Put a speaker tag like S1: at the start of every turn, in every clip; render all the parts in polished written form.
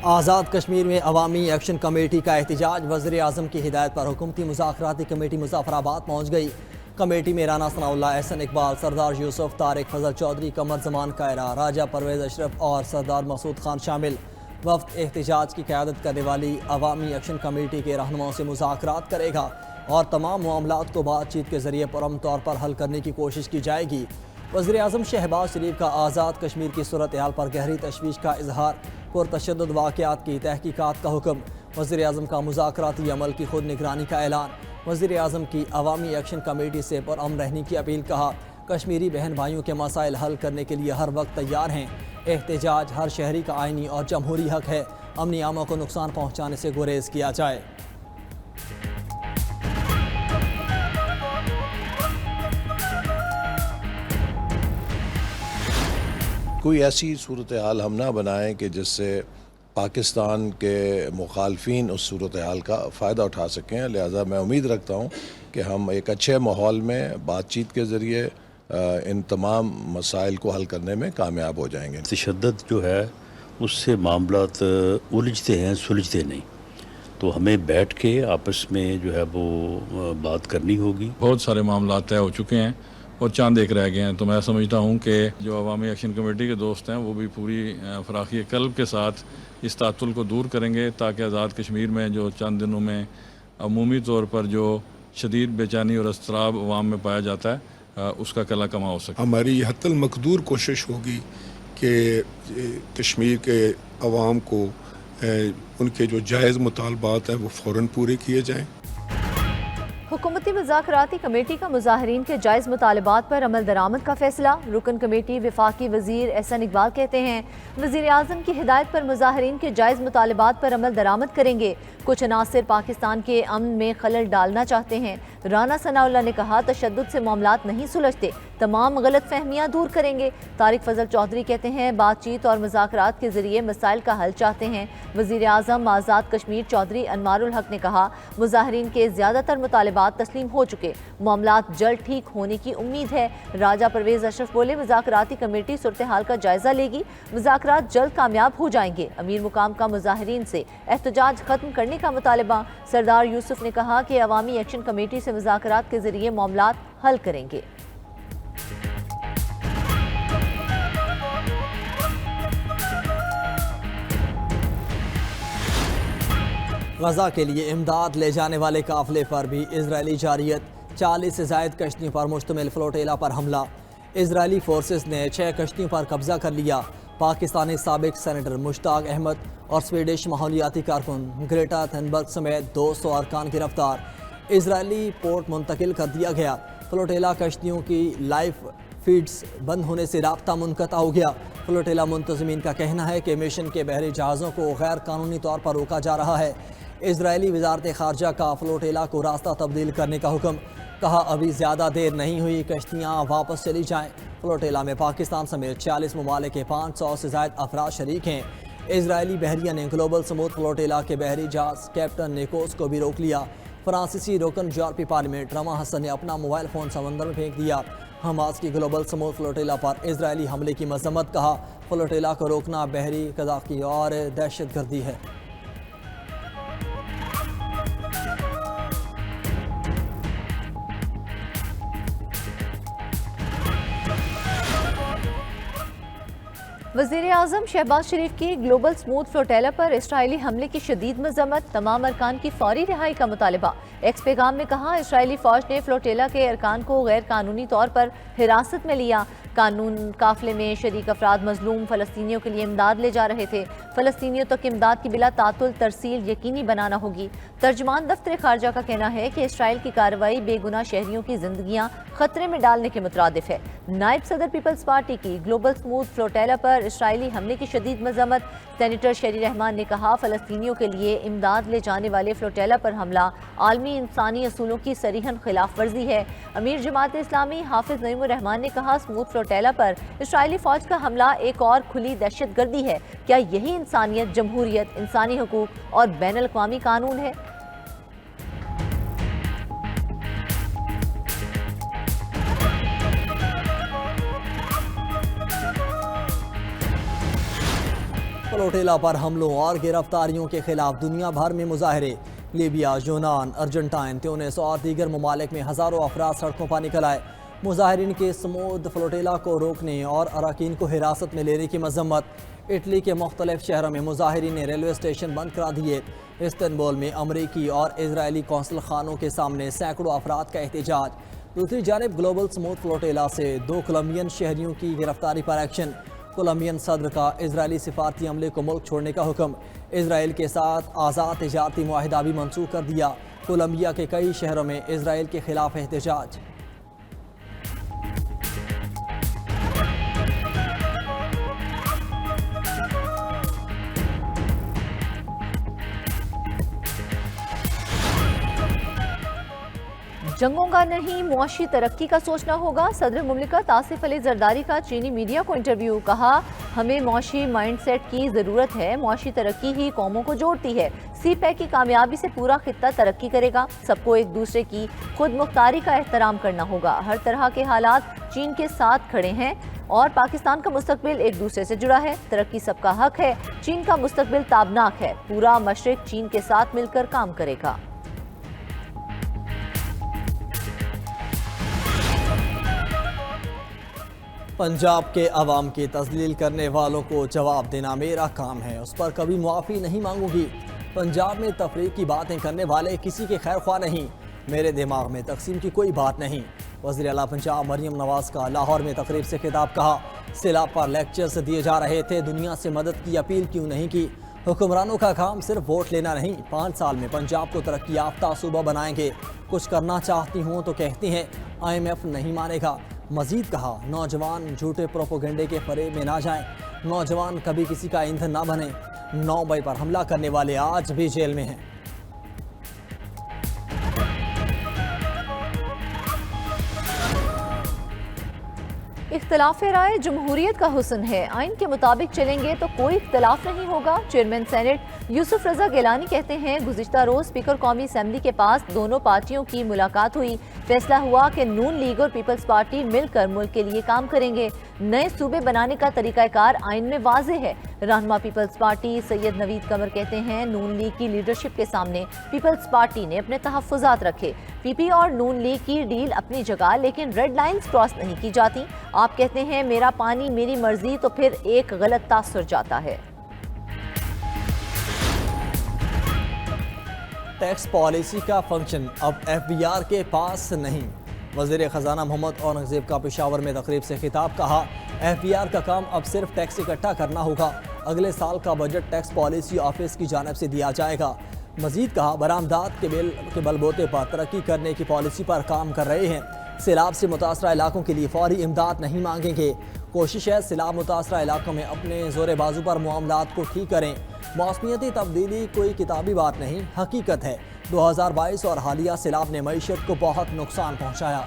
S1: آزاد کشمیر میں عوامی action committee کا احتجاج، وزیر اعظم کی ہدایت پر حکومتی مذاکراتی کمیٹی مظفر آباد پہنچ گئی۔ کمیٹی میں رانا ثناء اللہ، احسن اقبال، سردار یوسف، طارق فضل چودھری، قمر زمان کائرہ، راجہ پرویز اشرف اور سردار مسعود خان شامل۔ وفد احتجاج کی قیادت کرنے والی عوامی ایکشن کمیٹی کے رہنماؤں سے مذاکرات کرے گا اور تمام معاملات کو بات چیت کے ذریعے پرامن طور پر حل کرنے کی کوشش کی جائے گی۔ وزیر اعظم شہباز شریف کا آزاد کشمیر کی صورتحال پر گہری تشویش کا اظہار، پرتشدد واقعات کی تحقیقات کا حکم۔ وزیر اعظم کا مذاکراتی عمل کی خود نگرانی کا اعلان۔ وزیر اعظم کی عوامی ایکشن کمیٹی سے پرامن رہنے کی اپیل، کہا کشمیری بہن بھائیوں کے مسائل حل کرنے کے لیے ہر وقت تیار ہیں۔ احتجاج ہر شہری کا آئینی اور جمہوری حق ہے، امنی امن کو نقصان پہنچانے سے گریز کیا جائے۔
S2: کوئی ایسی صورتحال ہم نہ بنائیں کہ جس سے پاکستان کے مخالفین اس صورتحال کا فائدہ اٹھا سکیں، لہٰذا میں امید رکھتا ہوں کہ ہم ایک اچھے ماحول میں بات چیت کے ذریعے ان تمام مسائل کو حل کرنے میں کامیاب ہو جائیں گے۔
S3: تشدد جو ہے اس سے معاملات الجھتے ہیں، سلجھتے نہیں، تو ہمیں بیٹھ کے آپس میں جو ہے وہ بات کرنی ہوگی۔
S4: بہت سارے معاملات طے ہو چکے ہیں اور چاند ایک رہ گئے ہیں، تو میں سمجھتا ہوں کہ جو عوامی ایکشن کمیٹی کے دوست ہیں وہ بھی پوری فراخی قلب کے ساتھ اس تعطل کو دور کریں گے، تاکہ آزاد کشمیر میں جو چند دنوں میں عمومی طور پر جو شدید بے چینی اور اضطراب عوام میں پایا جاتا ہے اس کا کلا کما ہو سکے۔
S5: ہماری حتی المقدور کوشش ہوگی کہ کشمیر کے عوام کو ان کے جو جائز مطالبات ہیں وہ فوراً پورے کیے جائیں۔
S6: حکومتی مذاکراتی کمیٹی کا مظاہرین کے جائز مطالبات پر عمل درآمد کا فیصلہ۔ رکن کمیٹی وفاقی وزیر احسن اقبال کہتے ہیں وزیر اعظم کی ہدایت پر مظاہرین کے جائز مطالبات پر عمل درآمد کریں گے۔ کچھ عناصر پاکستان کے امن میں خلل ڈالنا چاہتے ہیں۔ رانا ثناء اللہ نے کہا تشدد سے معاملات نہیں سلجھتے، تمام غلط فہمیاں دور کریں گے۔ طارق فضل چودھری کہتے ہیں بات چیت اور مذاکرات کے ذریعے مسائل کا حل چاہتے ہیں۔ وزیر اعظم آزاد کشمیر چودھری انوار الحق نے کہا مظاہرین کے زیادہ تر مطالبات تسلیم ہو چکے، معاملات جلد ٹھیک ہونے کی امید ہے۔ راجہ پرویز اشرف بولے مذاکراتی کمیٹی صورتحال کا جائزہ لے گی، مذاکرات جلد کامیاب ہو جائیں گے۔ امیر مقام کا مظاہرین سے احتجاج ختم کرنے کا مطالبہ۔ سردار یوسف نے کہا کہ عوامی ایکشن کمیٹی سے مذاکرات کے ذریعے معاملات حل کریں گے۔
S1: غزہ کے لیے امداد لے جانے والے قافلے پر بھی اسرائیلی جارحیت، 40 سے زائد کشتیوں پر مشتمل فلوٹیلا پر حملہ۔ اسرائیلی فورسز نے 6 کشتیوں پر قبضہ کر لیا۔ پاکستانی سابق سینیٹر مشتاق احمد اور سویڈش ماحولیاتی کارکن گریٹا تھنبرگ سمیت 200 ارکان گرفتار، اسرائیلی پورٹ منتقل کر دیا گیا۔ فلوٹیلا کشتیوں کی لائف فیڈز بند ہونے سے رابطہ منقطع ہو گیا۔ فلوٹیلا منتظمین کا کہنا ہے کہ مشن کے بحری جہازوں کو غیر قانونی طور پر روکا جا رہا ہے۔ اسرائیلی وزارت خارجہ کا فلوٹیلا کو راستہ تبدیل کرنے کا حکم، کہا ابھی زیادہ دیر نہیں ہوئی، کشتیاں واپس چلی جائیں۔ فلوٹیلا میں پاکستان سمیت 40 ممالک کے 500 سے زائد افراد شریک ہیں۔ اسرائیلی بحریہ نے گلوبل سموتھ فلوٹیلا کے بحری جہاز کیپٹن نیکوس کو بھی روک لیا۔ فرانسیسی رکن یورپی پارلیمنٹ رما حسن نے اپنا موبائل فون سمندر میں پھینک دیا۔ حماس کی گلوبل سموتھ فلوٹیلا پر اسرائیلی حملے کی مذمت، کہا فلوٹیلا کو روکنا بحری قذافی اور دہشت گردی ہے۔
S6: وزیر اعظم شہباز شریف کی گلوبل سموتھ فلوٹیلا پر اسرائیلی حملے کی شدید مذمت، تمام ارکان کی فوری رہائی کا مطالبہ۔ ایکس پیغام میں کہا اسرائیلی فوج نے فلوٹیلا کے ارکان کو غیر قانونی طور پر حراست میں لیا۔ قافلے میں شریک افراد مظلوم فلسطینیوں کے لیے امداد لے جا رہے تھے۔ فلسطینیوں تک امداد کی بلا تعطل ترسیل یقینی بنانا ہوگی۔ ترجمان دفتر خارجہ کا کہنا ہے کہ اسرائیل کی کارروائی بے گناہ شہریوں کی زندگیاں خطرے میں ڈالنے کے مترادف ہے۔ نائب صدر پیپلز پارٹی کی گلوبل سموتھ فلوٹیلا پر اسرائیلی حملے کی شدید مذمت۔ سینیٹر شیری رحمان نے کہا فلسطینیوں کے لیے امداد لے جانے والے فلوٹیلا پر حملہ عالمی انسانی اصولوں کی صریحاً خلاف ورزی ہے۔ امیر جماعت اسلامی حافظ نعیم الرحمان نے کہا سموتھ فلوٹیلا پر اسرائیلی فوج کا حملہ ایک اور کھلی دہشت گردی ہے۔ کیا یہی انسانیت، جمہوریت، انسانی حقوق اور بین الاقوامی قانون ہے؟
S1: فلوٹیلا پر حملوں اور گرفتاریوں کے خلاف دنیا بھر میں مظاہرے. لیبیا، یونان، ارجنٹائن، تیونس اور دیگر ممالک میں ہزاروں افراد سڑکوں پر نکل آئے. مظاہرین کے سمود فلوٹیلا کو روکنے اور اراکین کو حراست میں لینے کی مذمت. اٹلی کے مختلف شہروں میں مظاہرین نے ریلوے اسٹیشن بند کرا دیے. استنبول میں امریکی اور اسرائیلی قونصل خانوں کے سامنے سینکڑوں افراد کا احتجاج. دوسری جانب گلوبل سموتھ فلوٹیلا سے 2 کولمبین شہریوں کی گرفتاری پر ایکشن. کولمبین صدر کا اسرائیلی سفارتی عملے کو ملک چھوڑنے کا حکم. اسرائیل کے ساتھ آزاد تجارتی معاہدہ بھی منسوخ کر دیا. کولمبیا کے کئی شہروں میں اسرائیل کے خلاف احتجاج.
S6: جنگوں کا نہیں، معاشی ترقی کا سوچنا ہوگا. صدر مملکت آصف علی زرداری کا چینی میڈیا کو انٹرویو. کہا ہمیں معاشی مائنڈ سیٹ کی ضرورت ہے. معاشی ترقی ہی قوموں کو جوڑتی ہے. سی پیک کی کامیابی سے پورا خطہ ترقی کرے گا. سب کو ایک دوسرے کی خود مختاری کا احترام کرنا ہوگا. ہر طرح کے حالات چین کے ساتھ کھڑے ہیں اور پاکستان کا مستقبل ایک دوسرے سے جڑا ہے. ترقی سب کا حق ہے. چین کا مستقبل تابناک ہے. پورا مشرق چین کے ساتھ مل کر کام کرے گا.
S1: پنجاب کے عوام کی تذلیل کرنے والوں کو جواب دینا میرا کام ہے. اس پر کبھی معافی نہیں مانگوں گی. پنجاب میں تفریق کی باتیں کرنے والے کسی کے خیر خواہ نہیں. میرے دماغ میں تقسیم کی کوئی بات نہیں. وزیر اعلیٰ پنجاب مریم نواز کا لاہور میں تقریب سے خطاب. کہا سیلاب پر لیکچرز دیے جا رہے تھے، دنیا سے مدد کی اپیل کیوں نہیں کی؟ حکمرانوں کا کام صرف ووٹ لینا نہیں. 5 سال میں پنجاب کو ترقی یافتہ صوبہ بنائیں گے. کچھ کرنا چاہتی ہوں تو کہتی ہیں IMF نہیں مانے گا. مزید کہا نوجوان جھوٹے پروپیگنڈے کے فریب میں نہ جائیں. نوجوان کبھی کسی کا ایندھن نہ بنے. 9 مئی پر حملہ کرنے والے آج بھی جیل میں ہیں.
S6: اختلاف رائے جمہوریت کا حسن ہے. آئین کے مطابق چلیں گے تو کوئی اختلاف نہیں ہوگا. چیئرمین سینٹ یوسف رضا گیلانی کہتے ہیں گزشتہ روز اسپیکر قومی اسمبلی کے پاس دونوں پارٹیوں کی ملاقات ہوئی. فیصلہ ہوا کہ نون لیگ اور پیپلز پارٹی مل کر ملک کے لیے کام کریں گے. نئے صوبے بنانے کا طریقہ کار آئین میں واضح ہے. رہنما پیپلز پارٹی سید نوید قمر کہتے ہیں نون لیگ کی لیڈرشپ کے سامنے پیپلز پارٹی نے اپنے تحفظات رکھے. پی پی اور نون لیگ کی ڈیل اپنی جگہ، لیکن ریڈ لائنز کراس نہیں کی جاتی. آپ کہتے ہیں میرا پانی میری مرضی تو پھر ایک غلط تاثر جاتا ہے.
S1: ٹیکس پالیسی کا فنکشن اب FBR کے پاس نہیں. وزیر خزانہ محمد اورنگزیب کا پشاور میں تقریب سے خطاب. کہا FBR کا کام اب صرف ٹیکس اکٹھا کرنا ہوگا. اگلے سال کا بجٹ ٹیکس پالیسی آفس کی جانب سے دیا جائے گا. مزید کہا برآمدات کے بل بوتے پر ترقی کرنے کی پالیسی پر کام کر رہے ہیں. سیلاب سے متاثرہ علاقوں کے لیے فوری امداد نہیں مانگیں گے. کوشش ہے سیلاب متاثرہ علاقوں میں اپنے زور بازو پر معاملات کو ٹھیک کریں. موسمیاتی تبدیلی کوئی کتابی بات نہیں، حقیقت ہے. 2022 اور حالیہ سیلاب نے معیشت کو بہت نقصان پہنچایا.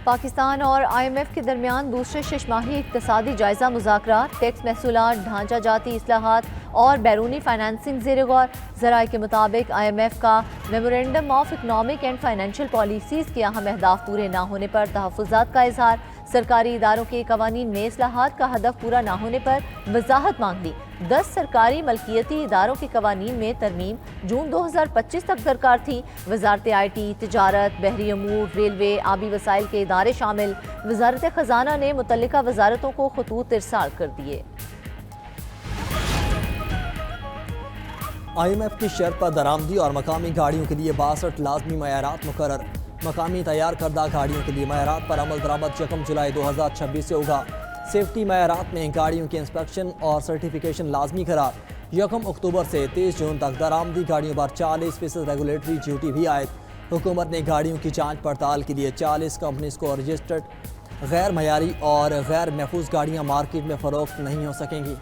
S6: پاکستان اور IMF کے درمیان دوسرے 6 ماہی اقتصادی جائزہ مذاکرات. ٹیکس محصولات، ڈھانچہ جاتی اصلاحات اور بیرونی فائنانسنگ زیر غور. ذرائع کے مطابق IMF کا memorandum of economic and financial policies کے اہم اہداف پورے نہ ہونے پر تحفظات کا اظہار. سرکاری اداروں کے قوانین میں اصلاحات کا ہدف پورا نہ ہونے پر وضاحت مانگ لی. 10 سرکاری ملکیتی اداروں کے قوانین میں ترمیم جون 2025 تک درکار تھی. وزارت IT، تجارت، بحری امور، ریلوے، آبی وسائل کے ادارے شامل. وزارت خزانہ نے متعلقہ وزارتوں کو خطوط ارسال کر دیے.
S1: IMF کی شرط پر درآمدی اور مقامی گاڑیوں کے لیے 62 لازمی معیارات مقرر. مقامی تیار کردہ گاڑیوں کے لیے معیارات پر عمل درآمد 1 جولائی 2026 سے ہوگا. سیفٹی معیارات میں گاڑیوں کی انسپیکشن اور سرٹیفیکیشن لازمی قرار. 1 اکتوبر سے 30 جون تک درآمدی گاڑیوں پر 40% ریگولیٹری ڈیوٹی بھی عائد. حکومت نے گاڑیوں کی جانچ پڑتال کے لیے 40 کمپنیز کو رجسٹرڈ. غیر معیاری اور غیر محفوظ گاڑیاں مارکیٹ میں فروخت نہیں ہو سکیں گی.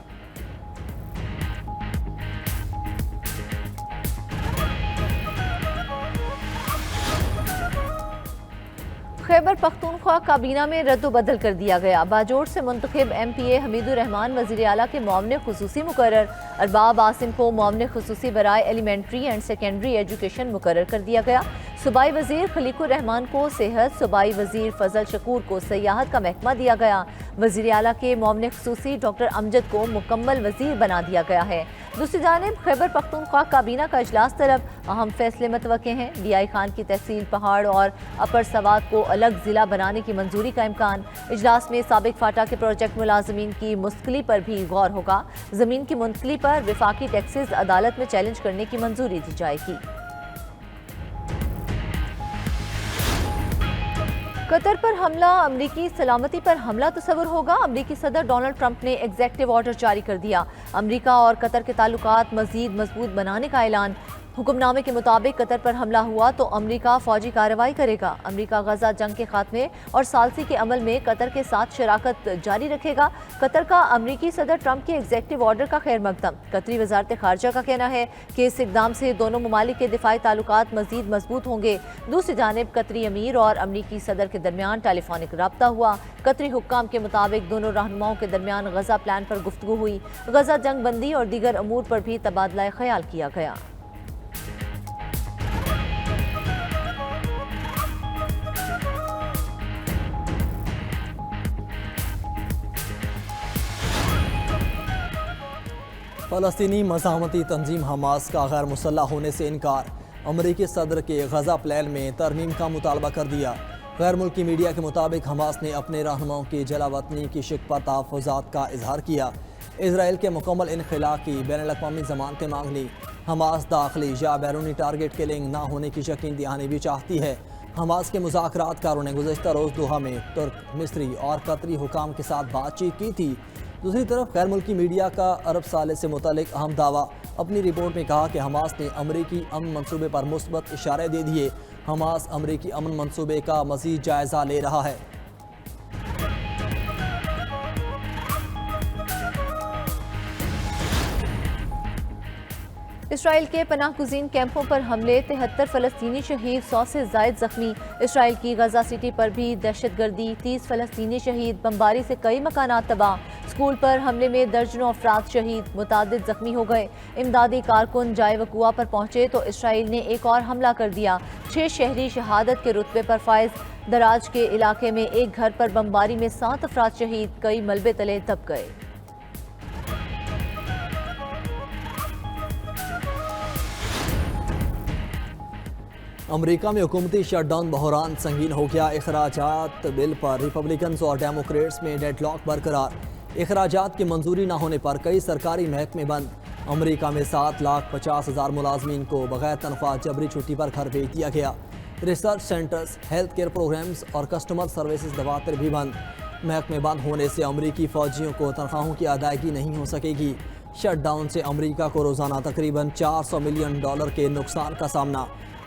S6: خیبر پختونخوا کابینہ میں رد و بدل کر دیا گیا. باجوڑ سے منتخب MPA حمید الرحمان وزیر اعلیٰ کے معاون خصوصی مقرر. ارباب عاصم کو معاون خصوصی برائے ایلیمنٹری اینڈ سیکنڈری ایجوکیشن مقرر کر دیا گیا. صوبائی وزیر خلیق الرحمان کو صحت، صوبائی وزیر فضل شکور کو سیاحت کا محکمہ دیا گیا۔ وزیر اعلیٰ کے معاون خصوصی ڈاکٹر امجد کو مکمل وزیر بنا دیا گیا ہے۔ دوسری جانب خیبر پختونخوا کابینہ کا اجلاس طلب، اہم فیصلے متوقع ہیں۔ بی آئی خان کی تحصیل پہاڑ اور اپر سوات کو الگ ضلع بنانے کی منظوری کا امکان۔ اجلاس میں سابق فاٹا کے پروجیکٹ ملازمین کی منتقلی پر بھی غور ہوگا۔ زمین کی منتقلی پر وفاقی ٹیکسز عدالت میں چیلنج کرنے کی منظوری دی جائے گی۔ قطر پر حملہ امریکی سلامتی پر حملہ تصور ہوگا۔ امریکی صدر ڈونلڈ ٹرمپ نے ایگزیکٹو آرڈر جاری کر دیا۔ امریکہ اور قطر کے تعلقات مزید مضبوط بنانے کا اعلان۔ حکم نامے کے مطابق قطر پر حملہ ہوا تو امریکہ فوجی کارروائی کرے گا۔ امریکہ غزہ جنگ کے خاتمے اور ثالثی کے عمل میں قطر کے ساتھ شراکت جاری رکھے گا۔ قطر کا امریکی صدر ٹرمپ کے ایگزیکٹو آرڈر کا خیر مقدم۔ قطری وزارت خارجہ کا کہنا ہے کہ اس اقدام سے دونوں ممالک کے دفاعی تعلقات مزید مضبوط ہوں گے۔ دوسری جانب قطری امیر اور امریکی صدر کے درمیان ٹیلی فونک رابطہ ہوا۔ قطری حکام کے مطابق دونوں رہنماؤں کے درمیان غزہ پلان پر گفتگو ہوئی۔ غزہ جنگ بندی اور دیگر امور پر بھی تبادلہ خیال کیا گیا۔
S1: فلسطینی مزاحمتی تنظیم حماس کا غیر مسلح ہونے سے انکار۔ امریکی صدر کے غزہ پلان میں ترمیم کا مطالبہ کر دیا۔ غیر ملکی میڈیا کے مطابق حماس نے اپنے رہنماؤں کی جلا وطنی کی شق پر تحفظات کا اظہار کیا۔ اسرائیل کے مکمل انخلا کی بین الاقوامی ضمانتیں مانگ لی۔ حماس داخلی یا بیرونی ٹارگٹ کلنگ نہ ہونے کی یقین دہانی بھی چاہتی ہے۔ حماس کے مذاکرات کاروں نے گزشتہ روز دوحہ میں ترک، مصری اور قطری حکام کے ساتھ بات چیت کی تھی۔ دوسری طرف غیر ملکی میڈیا کا عرب سالے سے متعلق اہم دعویٰ۔ اپنی رپورٹ میں کہا کہ حماس نے امریکی امن منصوبے پر مثبت اشارے دے دیے۔ حماس امریکی امن منصوبے کا مزید جائزہ لے رہا ہے۔
S6: اسرائیل کے پناہ گزین کیمپوں پر حملے، 73 فلسطینی شہید، 100 سے زائد زخمی۔ اسرائیل کی غزہ سٹی پر بھی دہشت گردی، 30 فلسطینی شہید، بمباری سے کئی مکانات تباہ۔ اسکول پر حملے میں درجنوں افراد شہید، متعدد زخمی ہو گئے۔ امدادی کارکن جائے وقوع پر پہنچے تو اسرائیل نے ایک اور حملہ کر دیا۔ 6 شہری شہادت کے رتبے پر فائز۔ دراج کے علاقے میں ایک گھر پر بمباری میں 7 افراد شہید، کئی ملبے تلے دب گئے۔
S1: امریکہ میں حکومتی شٹ ڈاؤن بحران سنگین ہو گیا۔ اخراجات بل پر ریپبلکنز اور ڈیموکریٹس میں ڈیڈ لاک برقرار۔ اخراجات کی منظوری نہ ہونے پر کئی سرکاری محکمے بند۔ امریکہ میں 7,50,000 ملازمین کو بغیر تنخواہ جبری چھٹی پر گھر بھیج دیا گیا۔ Research centres, health care programmes اور کسٹمر سروسز دفاتر بھی بند۔ محکمے بند ہونے سے امریکی فوجیوں کو تنخواہوں کی ادائیگی نہیں ہو سکے گی۔ شٹ ڈاؤن سے امریکہ کو روزانہ تقریباً $400 ملین کے نقصان کا سامنا۔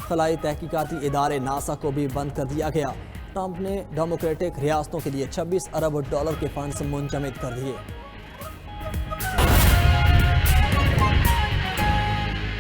S1: خلائی تحقیقاتی ادارے ناسا کو بھی بند کر دیا گیا۔ ٹرمپ نے ڈیموکریٹک ریاستوں کے لیے $26 ارب کے فنڈز منجمد کر دیے۔